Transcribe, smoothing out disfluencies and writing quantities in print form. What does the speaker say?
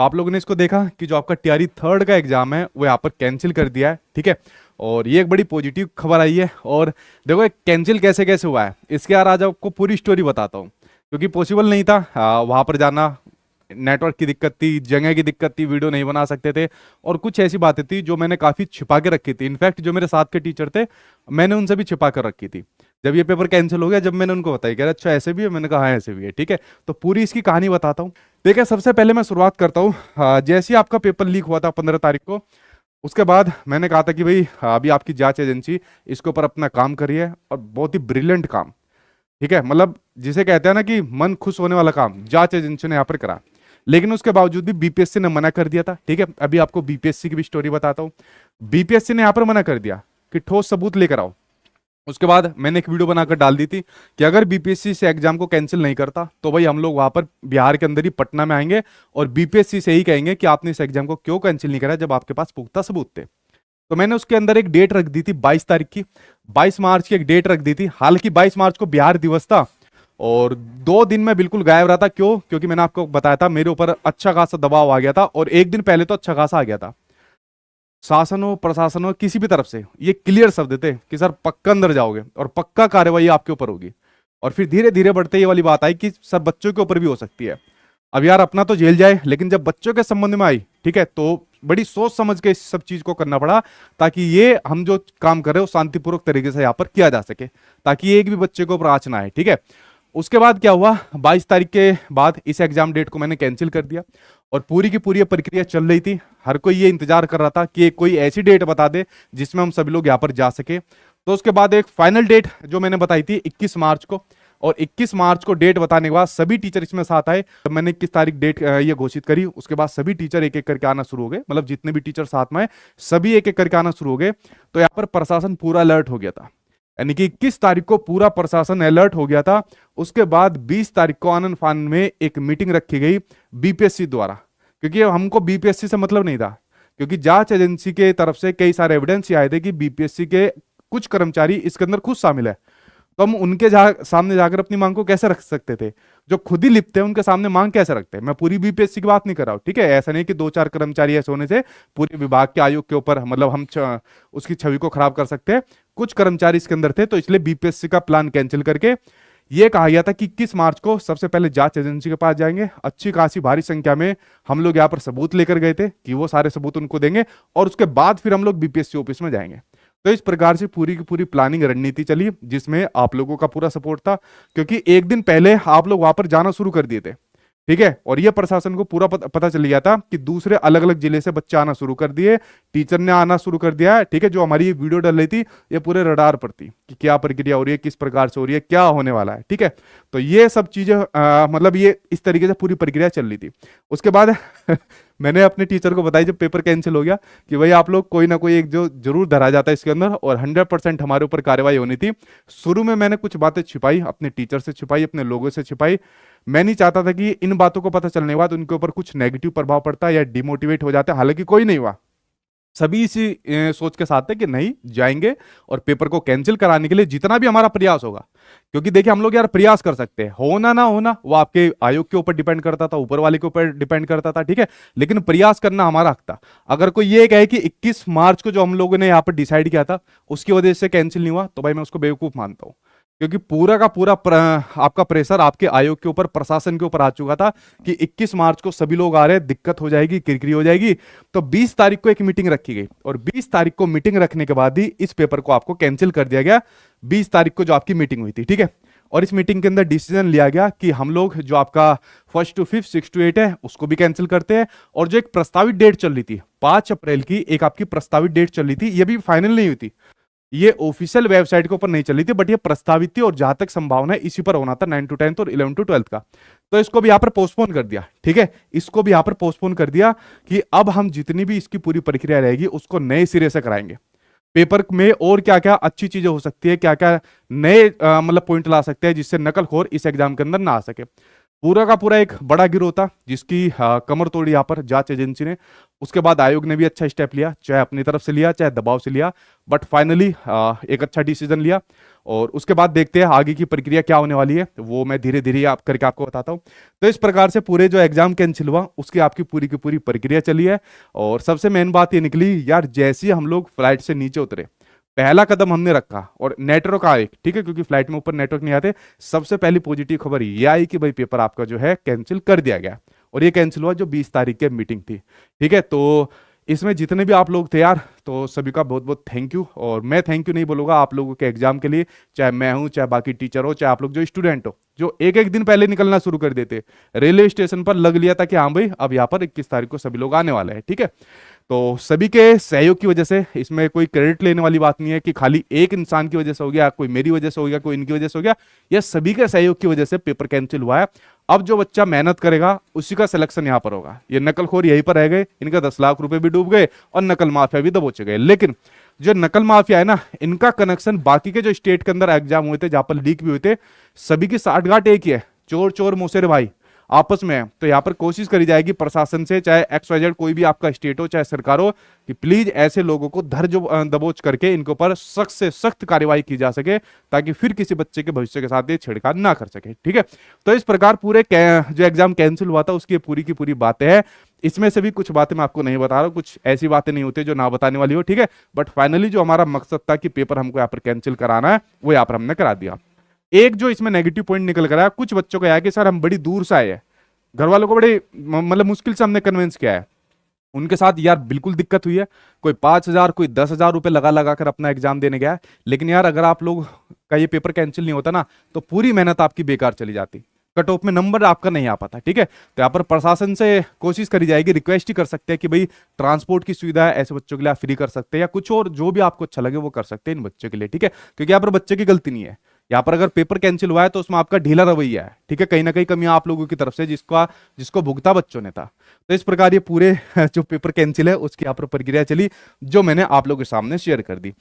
तो आप लोगों ने इसको देखा कि जो आपका टीआरई थर्ड का एग्जाम है वो यहाँ पर कैंसिल कर दिया है, ठीक है। और ये एक बड़ी पॉजिटिव खबर आई है। और देखो कैंसिल कैसे कैसे हुआ है, इसके यार आज आपको पूरी स्टोरी बताता हूँ, क्योंकि पॉसिबल नहीं था वहां पर जाना। नेटवर्क की दिक्कत थी, जगह की दिक्कत थी, वीडियो नहीं बना सकते थे, और कुछ ऐसी बातें थी जो मैंने काफी छिपा के रखी थी। इनफैक्ट जो मेरे साथ के टीचर थे, मैंने उनसे भी छिपा कर रखी थी। जब ये पेपर कैंसिल हो गया, जब मैंने उनको बताया, कह रहे अच्छा ऐसे भी है, मैंने कहा हाँ ऐसे भी है, ठीक है। तो पूरी इसकी कहानी बताता हूँ। देखिए सबसे पहले मैं शुरुआत करता हूँ, जैसे ही आपका पेपर लीक हुआ था 15 तारीख को, उसके बाद मैंने कहा था कि भाई अभी आपकी जांच एजेंसी इसके ऊपर अपना काम करी है, और बहुत ही ब्रिलियंट काम, ठीक है। मतलब जिसे कहते हैं ना कि मन खुश होने वाला काम जांच एजेंसी ने यहाँ पर करा। लेकिन उसके बावजूद भी बीपीएससी ने मना कर दिया था, ठीक है। अभी आपको बीपीएससी की भी स्टोरी बताता हूँ। बीपीएससी ने यहाँ पर मना कर दिया कि ठोस सबूत लेकर आओ। उसके बाद मैंने एक वीडियो बनाकर डाल दी थी कि अगर बीपीएससी से एग्जाम को कैंसिल नहीं करता तो भाई हम लोग वहां पर बिहार के अंदर ही पटना में आएंगे और बीपीएससी से ही कहेंगे कि आपने इस एग्जाम को क्यों कैंसिल नहीं करा जब आपके पास पुख्ता सबूत थे। तो मैंने उसके अंदर एक डेट रख दी थी 22 तारीख की, 22 मार्च की एक डेट रख दी थी। हालांकि 22 मार्च को बिहार दिवस था, और 2 दिन में बिल्कुल गायब रहा था। क्यों? क्योंकि मैंने आपको बताया था मेरे ऊपर अच्छा खासा दबाव आ गया था, और एक दिन पहले तो अच्छा खासा आ गया था। शासन हो प्रशासन हो किसी भी तरफ से ये क्लियर शब्द थे कि सर पक्का अंदर जाओगे और पक्का कार्रवाई आपके ऊपर होगी। और फिर धीरे धीरे बढ़ते ये वाली बात आई कि सब बच्चों के ऊपर भी हो सकती है। अब यार अपना तो जेल जाए, लेकिन जब बच्चों के संबंध में आई, ठीक है, तो बड़ी सोच समझ के इस सब चीज को करना पड़ा, ताकि ये हम जो काम कर रहे हो शांतिपूर्वक तरीके से यहाँ पर किया जा सके, ताकि एक भी बच्चे को ऊपर आंच ना आए, ठीक है। उसके बाद क्या हुआ, 22 तारीख के बाद इस एग्जाम डेट को मैंने कैंसिल कर दिया, और पूरी की पूरी ये प्रक्रिया चल रही थी। हर कोई ये इंतजार कर रहा था कि कोई ऐसी डेट बता दे जिसमें हम सभी लोग यहाँ पर जा सके। तो उसके बाद एक फाइनल डेट जो मैंने बताई थी 21 मार्च को, और 21 मार्च को डेट बताने के बाद सभी टीचर इसमें साथ आए। जब मैंने 21 तारीख डेट ये घोषित करी, उसके बाद सभी टीचर एक एक करके आना शुरू हो गए। मतलब जितने भी टीचर साथ में आए सभी एक एक करके आना शुरू हो गए। तो यहाँ पर प्रशासन पूरा अलर्ट हो गया था, यानी कि 21 तारीख को पूरा प्रशासन अलर्ट हो गया था। उसके बाद 20 तारीख को आनंद फानन में एक मीटिंग रखी गई बीपीएससी द्वारा, क्योंकि हमको बीपीएससी से मतलब नहीं था, क्योंकि जांच एजेंसी के तरफ से कई सारे एविडेंस आए थे कि बीपीएससी के कुछ कर्मचारी इसके अंदर खुद शामिल है। तो हम उनके सामने जाकर अपनी मांग को कैसे रख सकते थे? जो खुद ही लिपते हैं उनके सामने मांग कैसे रखते हैं? मैं पूरी बीपीएससी की बात नहीं कर रहा हूँ, ठीक है। ऐसा नहीं कि 2-4 कर्मचारी ऐसे होने से पूरे विभाग के आयोग के ऊपर मतलब हम उसकी छवि को खराब कर सकते हैं। कुछ कर्मचारी इसके अंदर थे, तो इसलिए बीपीएससी का प्लान कैंसिल करके ये कहा गया था कि 21 मार्च को सबसे पहले जांच एजेंसी के पास जाएंगे। अच्छी खासी भारी संख्या में हम लोग यहाँ पर सबूत लेकर गए थे कि वो सारे सबूत उनको देंगे, और उसके बाद फिर हम लोग बीपीएससी ऑफिस में जाएंगे। तो इस प्रकार से पूरी की पूरी प्लानिंग रणनीति चली, जिसमें आप लोगों का पूरा सपोर्ट था, क्योंकि एक दिन पहले आप लोग वहां पर जाना शुरू कर दिए थे, ठीक है। और ये प्रशासन को पूरा पता चल गया था कि दूसरे अलग अलग जिले से बच्चे आना शुरू कर दिए, टीचर ने आना शुरू कर दिया है, ठीक है। जो हमारी वीडियो डल रही थी ये पूरे रडार पर थी कि क्या प्रक्रिया हो रही है, किस प्रकार से हो रही है, क्या होने वाला है, ठीक है। तो ये सब चीजें मतलब ये इस तरीके से पूरी प्रक्रिया चल रही थी। उसके बाद मैंने अपने टीचर को बताई जब पेपर कैंसिल हो गया कि भाई आप लोग कोई ना कोई एक जो जरूर धरा जाता है इसके अंदर, और 100% हमारे ऊपर कार्रवाई होनी थी। शुरू में मैंने कुछ बातें छिपाई, अपने टीचर से छिपाई, अपने लोगों से छिपाई। मैं नहीं चाहता था कि इन बातों को पता चलने के बाद उनके ऊपर कुछ नेगेटिव प्रभाव पड़ता या डिमोटिवेट हो जाता। हालांकि कोई नहीं हुआ, सभी इसी सोच के साथ थे कि नहीं जाएंगे, और पेपर को कैंसिल कराने के लिए जितना भी हमारा प्रयास होगा, क्योंकि देखिए हम लोग यार प्रयास कर सकते हैं, होना ना होना वो आपके आयोग के ऊपर डिपेंड करता था, ऊपर वाले के ऊपर डिपेंड करता था, ठीक है। लेकिन प्रयास करना हमारा हक था। अगर कोई ये कहे कि 21 मार्च को जो हम लोगों ने यहाँ पर डिसाइड किया था उसकी वजह से कैंसिल नहीं हुआ, तो भाई मैं उसको बेवकूफ मानता हूँ, क्योंकि पूरा का पूरा आपका प्रेशर आपके आयोग के ऊपर, प्रशासन के ऊपर आ चुका था कि 21 मार्च को सभी लोग आ रहे हैं, दिक्कत हो जाएगी, किरकिरी हो जाएगी। तो 20 तारीख को एक मीटिंग रखी गई, और 20 तारीख को मीटिंग रखने के बाद ही इस पेपर को आपको कैंसिल कर दिया गया। 20 तारीख को जो आपकी मीटिंग हुई थी, ठीक है। और इस मीटिंग के अंदर डिसीजन लिया गया कि हम लोग जो आपका 1 to 5, 6 to 8 है उसको भी कैंसिल करते हैं। और जो एक प्रस्तावित डेट चल रही थी 5 अप्रैल की, एक आपकी प्रस्तावित डेट चल रही थी, ये भी फाइनल नहीं हुई थी, ये ऑफिशियल वेबसाइट के ऊपर नहीं चली थी, बट ये प्रस्तावित थी, और जहां तक संभावना है इसी पर होना था 9 to 10 और 11 to 12 का। तो इसको भी यहां पर पोस्टपोन कर दिया, ठीक है। इसको भी यहां पर पोस्टपोन कर दिया कि अब हम जितनी भी इसकी पूरी प्रक्रिया रहेगी उसको नए सिरे से कराएंगे। पेपर में और क्या क्या अच्छी चीजें हो सकती है, क्या क्या नए मतलब पॉइंट ला सकते हैं जिससे नकलखोर इस एग्जाम के अंदर ना आ सके। पूरा का पूरा एक बड़ा गिरोह था जिसकी कमर तोड़ी यहाँ पर जांच एजेंसी ने। उसके बाद आयोग ने भी अच्छा स्टेप लिया, चाहे अपनी तरफ से लिया चाहे दबाव से लिया, बट फाइनली एक अच्छा डिसीजन लिया। और उसके बाद देखते हैं आगे की प्रक्रिया क्या होने वाली है, वो मैं धीरे धीरे आप करके आपको बताता हूँ। तो इस प्रकार से पूरे जो एग्जाम कैंसिल हुआ उसकी आपकी पूरी की पूरी प्रक्रिया चली है। और सबसे मेन बात ये निकली यार, जैसे ही हम लोग फ्लाइट से नीचे उतरे, पहला कदम हमने रखा और नेटवर्क आए, ठीक है, क्योंकि फ्लाइट में ऊपर नेटवर्क नहीं आते। सबसे पहली पॉजिटिव खबर ये आई कि भाई पेपर आपका जो है कैंसिल कर दिया गया। और ये कैंसिल हुआ जो 20 तारीख की मीटिंग थी, ठीक है। तो इसमें जितने भी आप लोग थे यार, तो सभी का बहुत बहुत थैंक यू। और मैं थैंक यू नहीं बोलूंगा आप लोगों के एग्जाम के लिए, चाहे मैं हूं चाहे बाकी टीचर हो चाहे आप लोग जो स्टूडेंट हो, जो एक एक दिन पहले निकलना शुरू कर देते, रेलवे स्टेशन पर लग लिया था कि हाँ भाई अब यहाँ पर 21 तारीख को सभी लोग आने वाले हैं, ठीक है। तो सभी के सहयोग की वजह से, इसमें कोई क्रेडिट लेने वाली बात नहीं है कि खाली एक इंसान की वजह से हो गया, कोई मेरी वजह से हो गया, कोई इनकी वजह से हो गया, यह सभी के सहयोग की वजह से पेपर कैंसिल हुआ है। अब जो बच्चा मेहनत करेगा उसी का सिलेक्शन यहां पर होगा। ये नकलखोर यहीं पर रह गए, इनका 10 लाख रुपए भी डूब गए और नकल माफिया भी दबोचे गए। लेकिन जो नकल माफिया है ना, इनका कनेक्शन बाकी के जो स्टेट के अंदर एग्जाम हुए थे जहां पर लीक भी हुए थे, सभी की साठगांठ एक ही है, चोर चोर मोसेरे भाई आपस में है। तो यहाँ पर कोशिश करी जाएगी प्रशासन से, चाहे XYZ कोई भी आपका स्टेट हो चाहे सरकार हो, कि प्लीज ऐसे लोगों को धर जो दबोच करके इनके ऊपर सख्त से सख्त कार्रवाई की जा सके, ताकि फिर किसी बच्चे के भविष्य के साथ ये छेड़छाड़ ना कर सके, ठीक है। तो इस प्रकार पूरे जो एग्जाम कैंसिल हुआ था उसकी पूरी की पूरी बातें हैं। इसमें से भी कुछ बातें मैं आपको नहीं बता रहा हूँ, कुछ ऐसी बातें नहीं होती जो ना बताने वाली हो, ठीक है। बट फाइनली जो हमारा मकसद था कि पेपर हमको यहाँ पर कैंसिल कराना है, वो यहाँ पर हमने करा दिया। एक जो इसमें नेगेटिव पॉइंट निकल कर आया, कुछ बच्चों को आया कि सर हम बड़ी दूर से आए हैं, घर वालों को बड़े मतलब मुश्किल से हमने कन्विंस किया है। उनके साथ यार बिल्कुल दिक्कत हुई है, कोई 5,000 कोई 10,000 रुपए लगा लगा कर अपना एग्जाम देने गया है। लेकिन यार अगर आप लोग का ये पेपर कैंसिल नहीं होता ना, तो पूरी मेहनत आपकी बेकार चली जाती, कट ऑफ में नंबर आपका नहीं आ पाता, ठीक है। तो यहाँ पर प्रशासन से कोशिश करी जाएगी, रिक्वेस्ट ही कर सकते हैं कि भाई ट्रांसपोर्ट की सुविधा है ऐसे बच्चों के लिए आप फ्री कर सकते हैं, या कुछ और जो भी आपको अच्छा लगे वो कर सकते हैं इन बच्चों के लिए, ठीक है। क्योंकि यहाँ पर बच्चे की गलती नहीं है, यहाँ पर अगर पेपर कैंसिल हुआ है तो उसमें आपका ढीला रवैया है, ठीक है, कहीं ना कहीं कमी आप लोगों की तरफ से जिसको भुगता बच्चों ने था। तो इस प्रकार ये पूरे जो पेपर कैंसिल है उसकी यहाँ पर प्रक्रिया चली, जो मैंने आप लोगों के सामने शेयर कर दी।